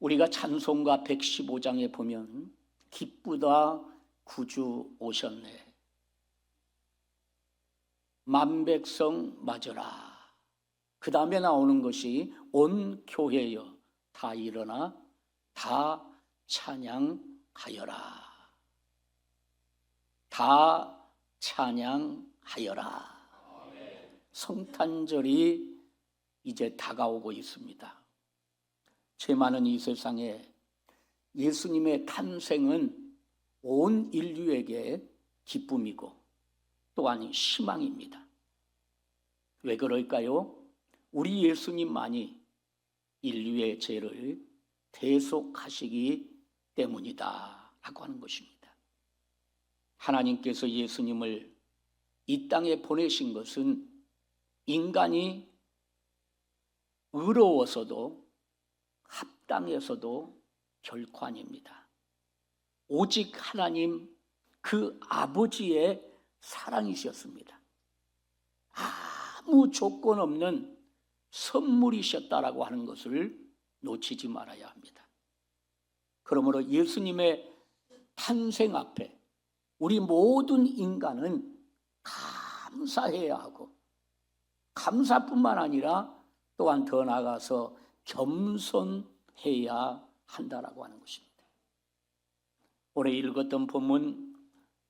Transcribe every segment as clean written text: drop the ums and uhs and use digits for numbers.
우리가 찬송가 115장에 보면 기쁘다 구주 오셨네, 만백성 맞으라. 그 다음에 나오는 것이 온 교회여 다 일어나 다 찬양하여라. 다 찬양하여라. 성탄절이 이제 다가오고 있습니다. 죄 많은 이 세상에 예수님의 탄생은 온 인류에게 기쁨이고 또한 희망입니다. 왜 그럴까요? 우리 예수님만이 인류의 죄를 대속하시기 때문이다 라고 하는 것입니다. 하나님께서 예수님을 이 땅에 보내신 것은 인간이 의로워서도 합당해서도 결코 아닙니다. 오직 하나님 그 아버지의 사랑이셨습니다. 아무 조건 없는 선물이셨다라고 하는 것을 놓치지 말아야 합니다. 그러므로 예수님의 탄생 앞에 우리 모든 인간은 감사해야 하고, 감사뿐만 아니라 또한 더 나아가서 겸손해야 한다라고 하는 것입니다. 오늘 읽었던 본문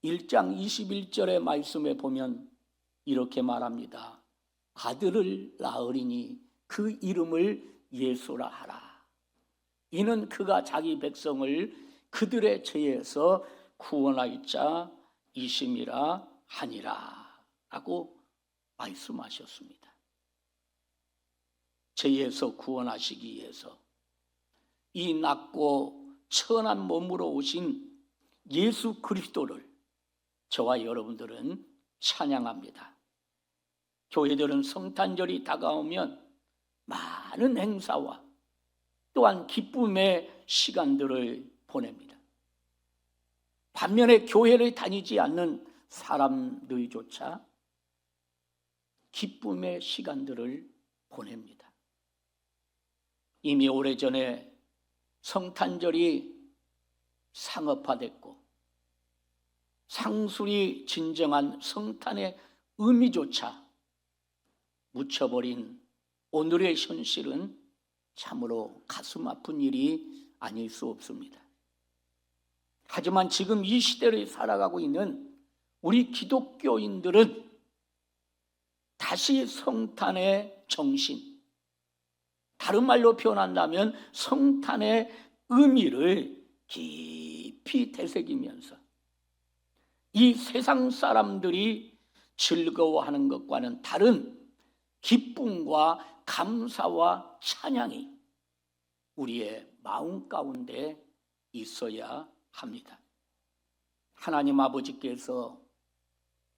1장 21절의 말씀에 보면 이렇게 말합니다. 아들을 낳으리니 그 이름을 예수라 하라. 이는 그가 자기 백성을 그들의 죄에서 구원할 자이심이라 하니라 라고 말씀하셨습니다. 죄에서 구원하시기 위해서 이 낮고 천한 몸으로 오신 예수 그리스도를 저와 여러분들은 찬양합니다. 교회들은 성탄절이 다가오면 많은 행사와 또한 기쁨의 시간들을 보냅니다. 반면에 교회를 다니지 않는 사람들조차 기쁨의 시간들을 보냅니다. 이미 오래전에 성탄절이 상업화됐고 상술이 진정한 성탄의 의미조차 묻혀버린 오늘의 현실은 참으로 가슴 아픈 일이 아닐 수 없습니다. 하지만 지금 이 시대를 살아가고 있는 우리 기독교인들은 다시 성탄의 정신, 다른 말로 표현한다면 성탄의 의미를 깊이 되새기면서 이 세상 사람들이 즐거워하는 것과는 다른 기쁨과 감사와 찬양이 우리의 마음 가운데 있어야 합니다. 하나님 아버지께서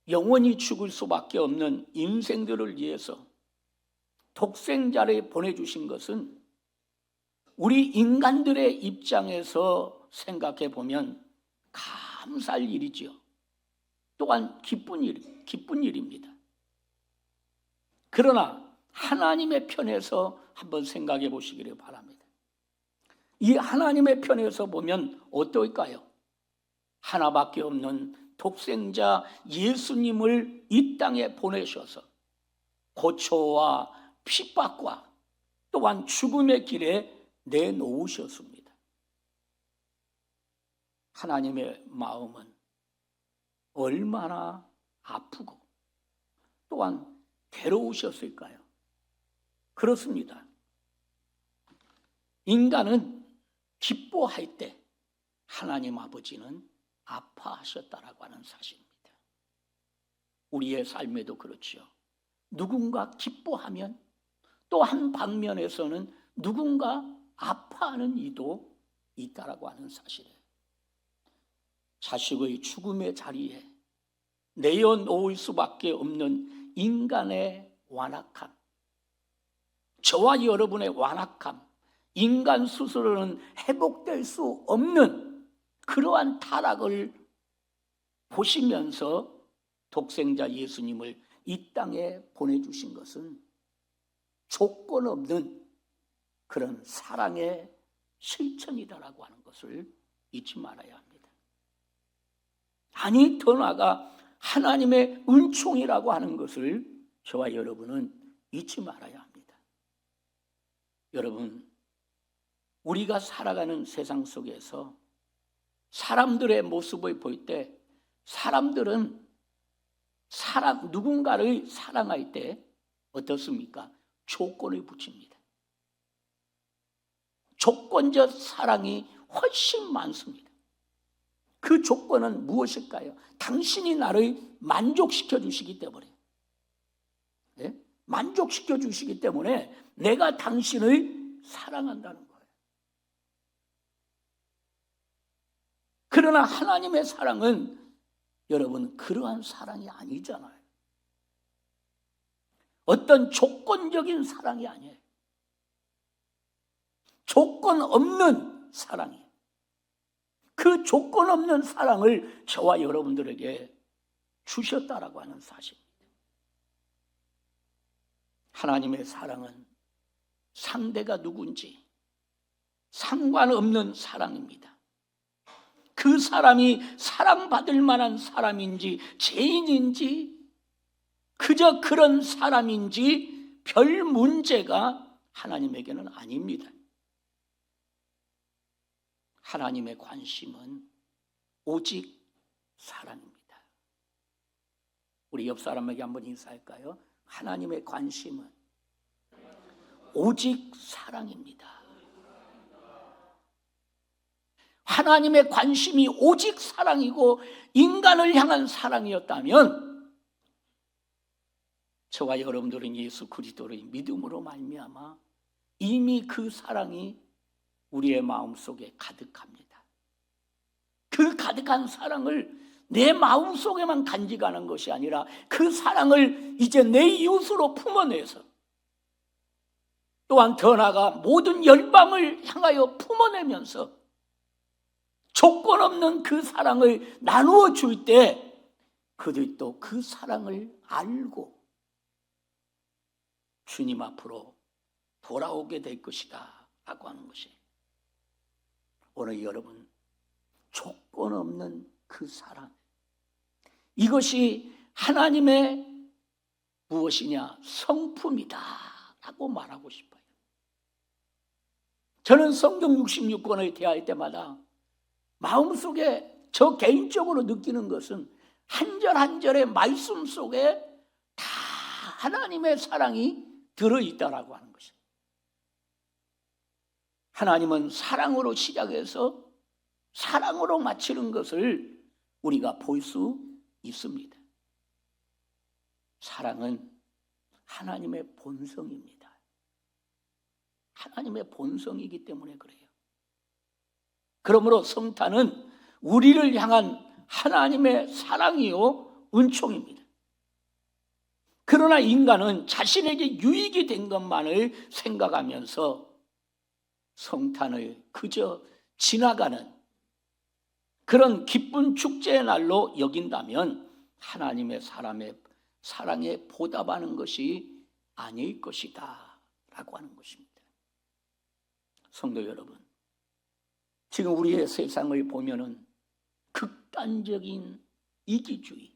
영원히 죽을 수밖에 없는 인생들을 위해서 독생자를 보내주신 것은 우리 인간들의 입장에서 생각해 보면 감사할 일이죠. 또한 기쁜 일입니다. 그러나 하나님의 편에서 한번 생각해 보시기를 바랍니다. 이 하나님의 편에서 보면 어떨까요? 하나밖에 없는 독생자 예수님을 이 땅에 보내셔서 고초와 핍박과 또한 죽음의 길에 내놓으셨습니다. 하나님의 마음은 얼마나 아프고 또한 괴로우셨을까요? 그렇습니다. 인간은 기뻐할 때 하나님 아버지는 아파하셨다라고 하는 사실입니다. 우리의 삶에도 그렇죠. 누군가 기뻐하면 또 한 방면에서는 누군가 아파하는 이도 있다라고 하는 사실이에요. 자식의 죽음의 자리에 내어놓을 수밖에 없는 인간의 완악함, 저와 여러분의 완악함, 인간 스스로는 회복될 수 없는 그러한 타락을 보시면서 독생자 예수님을 이 땅에 보내주신 것은 조건 없는 그런 사랑의 실천이다라고 하는 것을 잊지 말아야 합니다. 아니, 더 나아가 하나님의 은총이라고 하는 것을 저와 여러분은 잊지 말아야 합니다. 여러분, 우리가 살아가는 세상 속에서 사람들의 모습을 볼 때 사람들은 누군가를 사랑할 때 어떻습니까? 조건을 붙입니다. 조건적 사랑이 훨씬 많습니다. 그 조건은 무엇일까요? 당신이 나를 만족시켜 주시기 때문에, 네? 만족시켜 주시기 때문에 내가 당신을 사랑한다는 거예요. 그러나 하나님의 사랑은 여러분 그러한 사랑이 아니잖아요. 어떤 조건적인 사랑이 아니에요. 조건 없는 사랑이에요. 그 조건 없는 사랑을 저와 여러분들에게 주셨다라고 하는 사실입니다. 하나님의 사랑은 상대가 누군지 상관없는 사랑입니다. 그 사람이 사랑받을 만한 사람인지 죄인인지 그저 그런 사람인지 별 문제가 하나님에게는 아닙니다. 하나님의 관심은 오직 사랑입니다. 우리 옆 사람에게 한번 인사할까요? 하나님의 관심은 오직 사랑입니다. 하나님의 관심이 오직 사랑이고 인간을 향한 사랑이었다면 저와 여러분들은 예수 그리스도를 믿음으로 말미암아 이미 그 사랑이 우리의 마음속에 가득합니다. 그 가득한 사랑을 내 마음속에만 간직하는 것이 아니라 그 사랑을 이제 내 이웃으로 품어내서 또한 더 나아가 모든 열방을 향하여 품어내면서 조건 없는 그 사랑을 나누어 줄 때 그들이 또 그 사랑을 알고 주님 앞으로 돌아오게 될 것이다 라고 하는 것이 오늘 여러분 조건 없는 그 사랑, 이것이 하나님의 무엇이냐? 성품이다 라고 말하고 싶어요. 저는 성경 66권을 대할 때마다 마음속에 저 개인적으로 느끼는 것은 한 절 한 절의 말씀 속에 다 하나님의 사랑이 들어있다라고 하는 것이에요. 하나님은 사랑으로 시작해서 사랑으로 마치는 것을 우리가 볼 수 있습니다. 사랑은 하나님의 본성입니다. 하나님의 본성이기 때문에 그래요. 그러므로 성탄은 우리를 향한 하나님의 사랑이요 은총입니다. 그러나 인간은 자신에게 유익이 된 것만을 생각하면서 성탄을 그저 지나가는 그런 기쁜 축제의 날로 여긴다면 하나님의 사랑에 보답하는 것이 아닐 것이다 라고 하는 것입니다. 성도 여러분, 지금 우리의 세상을 보면은 극단적인 이기주의,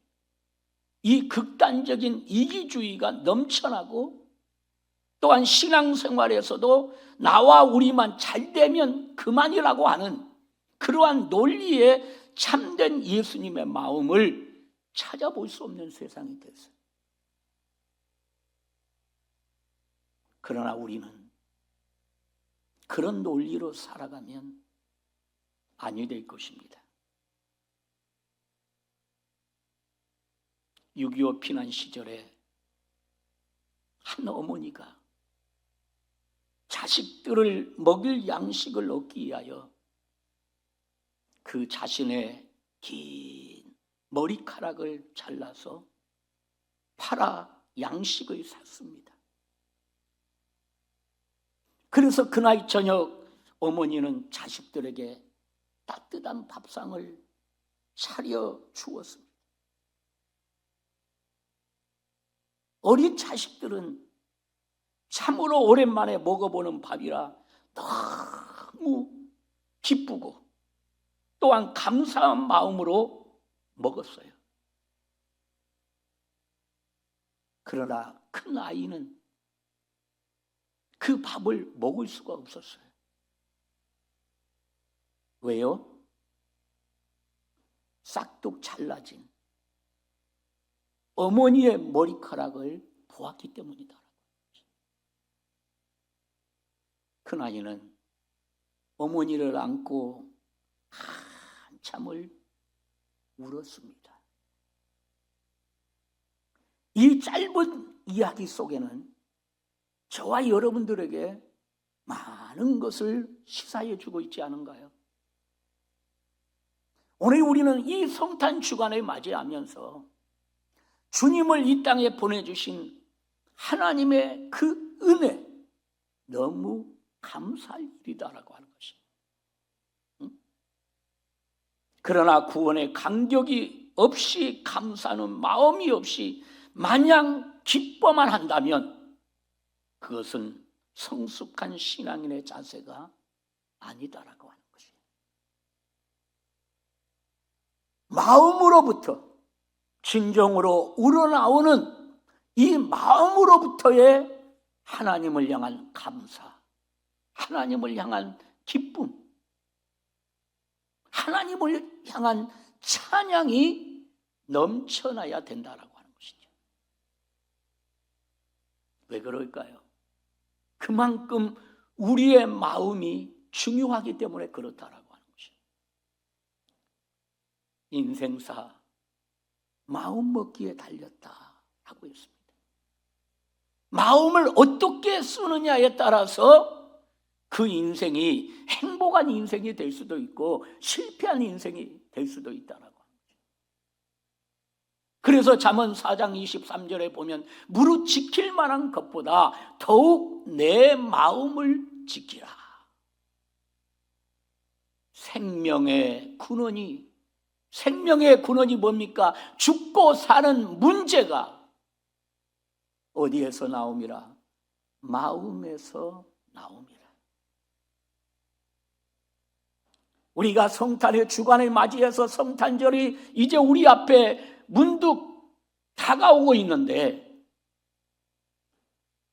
이 극단적인 이기주의가 넘쳐나고 또한 신앙생활에서도 나와 우리만 잘 되면 그만이라고 하는 그러한 논리에 참된 예수님의 마음을 찾아볼 수 없는 세상이 됐어요. 그러나 우리는 그런 논리로 살아가면 아니 될 것입니다. 6.25 피난 시절에 한 어머니가 자식들을 먹일 양식을 얻기 위하여 그 자신의 긴 머리카락을 잘라서 팔아 양식을 샀습니다. 그래서 그날 저녁 어머니는 자식들에게 따뜻한 밥상을 차려 주었습니다. 어린 자식들은 참으로 오랜만에 먹어보는 밥이라 너무 기쁘고 또한 감사한 마음으로 먹었어요. 그러나 큰 아이는 그 밥을 먹을 수가 없었어요. 왜요? 싹둑 잘라진 어머니의 머리카락을 보았기 때문이다. 큰아이는 어머니를 안고 한참을 울었습니다. 이 짧은 이야기 속에는 저와 여러분들에게 많은 것을 시사해 주고 있지 않은가요? 오늘 우리는 이 성탄 주간을 맞이하면서 주님을 이 땅에 보내주신 하나님의 그 은혜, 너무 감사할 일이다라고 하는 것이. 그러나 구원의 감격이 없이, 감사하는 마음이 없이 마냥 기뻐만 한다면 그것은 성숙한 신앙인의 자세가 아니다라고 하는 것이에요. 마음으로부터 진정으로 우러나오는 이 마음으로부터의 하나님을 향한 감사, 하나님을 향한 기쁨, 하나님을 향한 찬양이 넘쳐나야 된다라고 하는 것이죠. 왜 그럴까요? 그만큼 우리의 마음이 중요하기 때문에 그렇다라고 하는 것이죠. 인생사 마음 먹기에 달렸다라고 했습니다. 마음을 어떻게 쓰느냐에 따라서 그 인생이 행복한 인생이 될 수도 있고 실패한 인생이 될 수도 있다라고 하는 거죠. 그래서 잠언 4장 23절에 보면 무릇 지킬 만한 것보다 더욱 내 마음을 지키라. 생명의 근원이 뭡니까? 죽고 사는 문제가 어디에서 나옵니라? 마음에서 나옵니다. 우리가 성탄의 주간을 맞이해서 성탄절이 이제 우리 앞에 문득 다가오고 있는데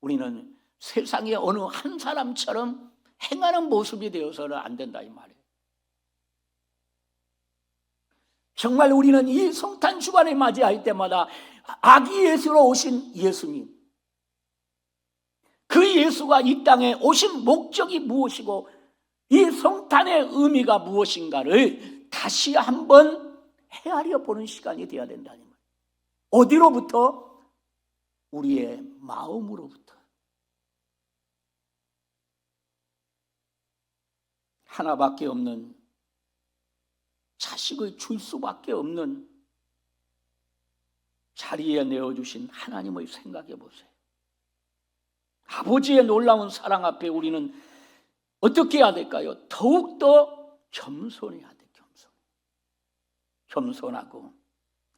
우리는 세상의 어느 한 사람처럼 행하는 모습이 되어서는 안 된다 이 말이에요. 정말 우리는 이 성탄 주간을 맞이할 때마다 아기 예수로 오신 예수님, 그 예수가 이 땅에 오신 목적이 무엇이고 이 성탄의 의미가 무엇인가를 다시 한번 헤아려 보는 시간이 되어야 된다는 말이에요. 어디로부터? 우리의 마음으로부터. 하나밖에 없는, 자식을 줄 수밖에 없는 자리에 내어주신 하나님을 생각해 보세요. 아버지의 놀라운 사랑 앞에 우리는 어떻게 해야 될까요? 더욱더 겸손해야 돼. 겸손하고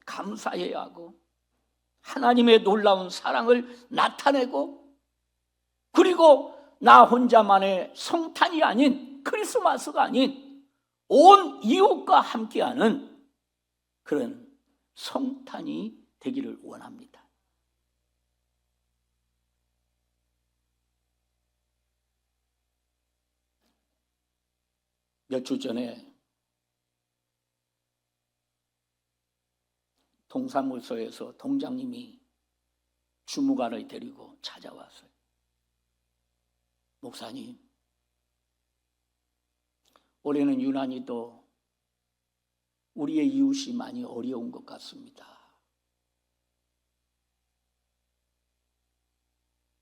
감사해야 하고 하나님의 놀라운 사랑을 나타내고, 그리고 나 혼자만의 성탄이 아닌, 크리스마스가 아닌 온 이웃과 함께하는 그런 성탄이 되기를 원합니다. 몇 주 전에 동사무소에서 동장님이 주무관을 데리고 찾아왔어요. 목사님, 올해는 유난히 또 우리의 이웃이 많이 어려운 것 같습니다.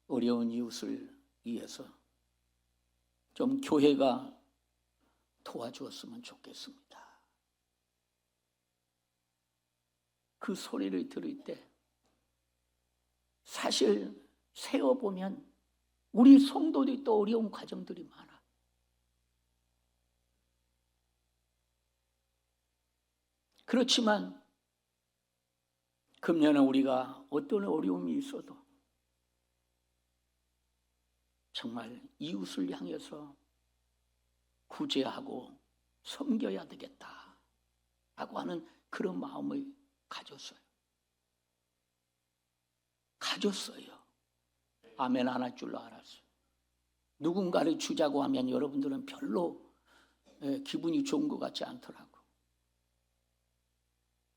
어려운 이웃을 위해서 좀 교회가 도와주었으면 좋겠습니다. 그 소리를 들을 때 사실 세어보면 우리 성도들이 또 어려운 과정들이 많아. 그렇지만 금년에 우리가 어떤 어려움이 있어도 정말 이웃을 향해서 구제하고 섬겨야 되겠다 라고 하는 그런 마음을 가졌어요. 아멘 안 할 줄로 알았어요. 누군가를 주자고 하면 여러분들은 별로 기분이 좋은 것 같지 않더라고.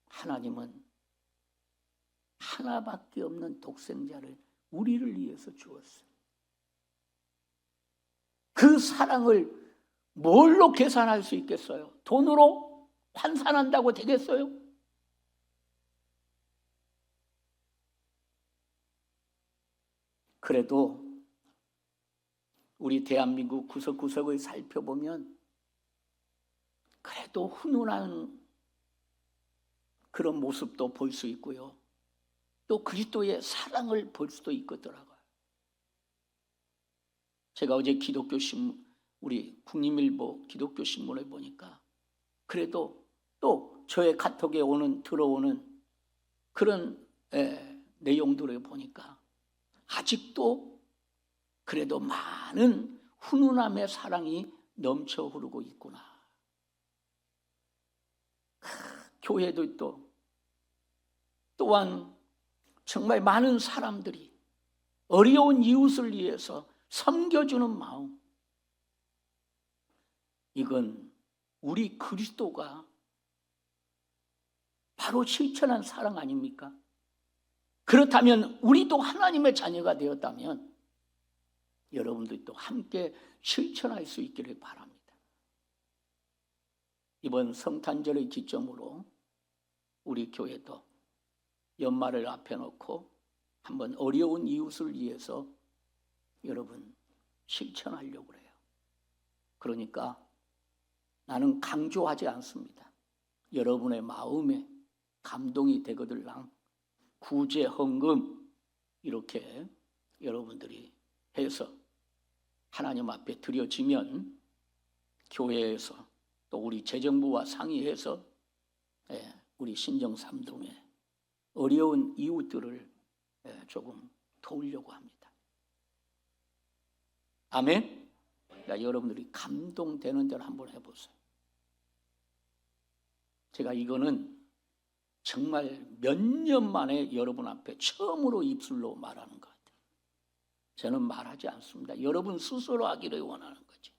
하나님은 하나밖에 없는 독생자를 우리를 위해서 주었어요. 그 사랑을 뭘로 계산할 수 있겠어요? 돈으로 환산한다고 되겠어요? 그래도 우리 대한민국 구석구석을 살펴보면 그래도 훈훈한 그런 모습도 볼 수 있고요. 또 그리스도의 사랑을 볼 수도 있더라고요. 제가 어제 우리 국민일보 기독교 신문을 보니까 그래도 또 저의 카톡에 들어오는 그런 내용들을 보니까 아직도 그래도 많은 훈훈함의 사랑이 넘쳐 흐르고 있구나. 교회도 또한 정말 많은 사람들이 어려운 이웃을 위해서 섬겨주는 마음, 이건 우리 그리스도가 바로 실천한 사랑 아닙니까? 그렇다면 우리도 하나님의 자녀가 되었다면 여러분들도 함께 실천할 수 있기를 바랍니다. 이번 성탄절을 기점으로 우리 교회도 연말을 앞에 놓고 한번 어려운 이웃을 위해서 여러분 실천하려고 해요. 그러니까 나는 강조하지 않습니다. 여러분의 마음에 감동이 되거들랑 구제, 헌금 이렇게 여러분들이 해서 하나님 앞에 드려지면 교회에서 또 우리 재정부와 상의해서 우리 신정 3동에 어려운 이웃들을 조금 도우려고 합니다. 아멘? 그러니까 여러분들이 감동되는 대로 한번 해보세요. 제가 이거는 정말 몇 년 만에 여러분 앞에 처음으로 입술로 말하는 것 같아요. 저는 말하지 않습니다. 여러분 스스로 하기를 원하는 거지.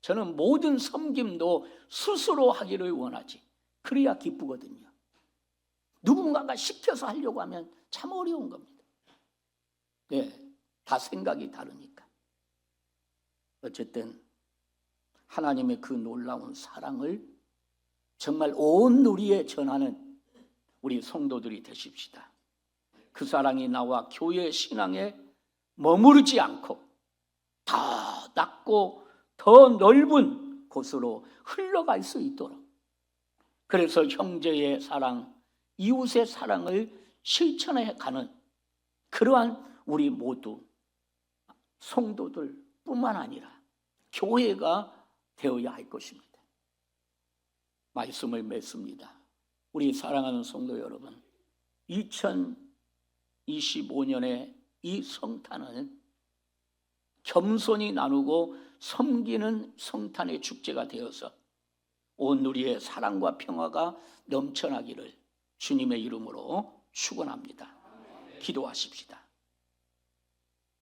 저는 모든 섬김도 스스로 하기를 원하지. 그래야 기쁘거든요. 누군가가 시켜서 하려고 하면 참 어려운 겁니다. 다 생각이 다르니까. 어쨌든 하나님의 그 놀라운 사랑을 정말 온 누리에 전하는 우리 성도들이 되십시다. 그 사랑이 나와 교회 신앙에 머무르지 않고 더 낮고 더 넓은 곳으로 흘러갈 수 있도록, 그래서 형제의 사랑, 이웃의 사랑을 실천해 가는 그러한 우리 모두 성도들 뿐만 아니라 교회가 되어야 할 것입니다. 말씀을 맺습니다. 우리 사랑하는 성도 여러분, 2025년의 이 성탄은 겸손히 나누고 섬기는 성탄의 축제가 되어서 온 누리의 사랑과 평화가 넘쳐나기를 주님의 이름으로 축원합니다. 기도하십시다.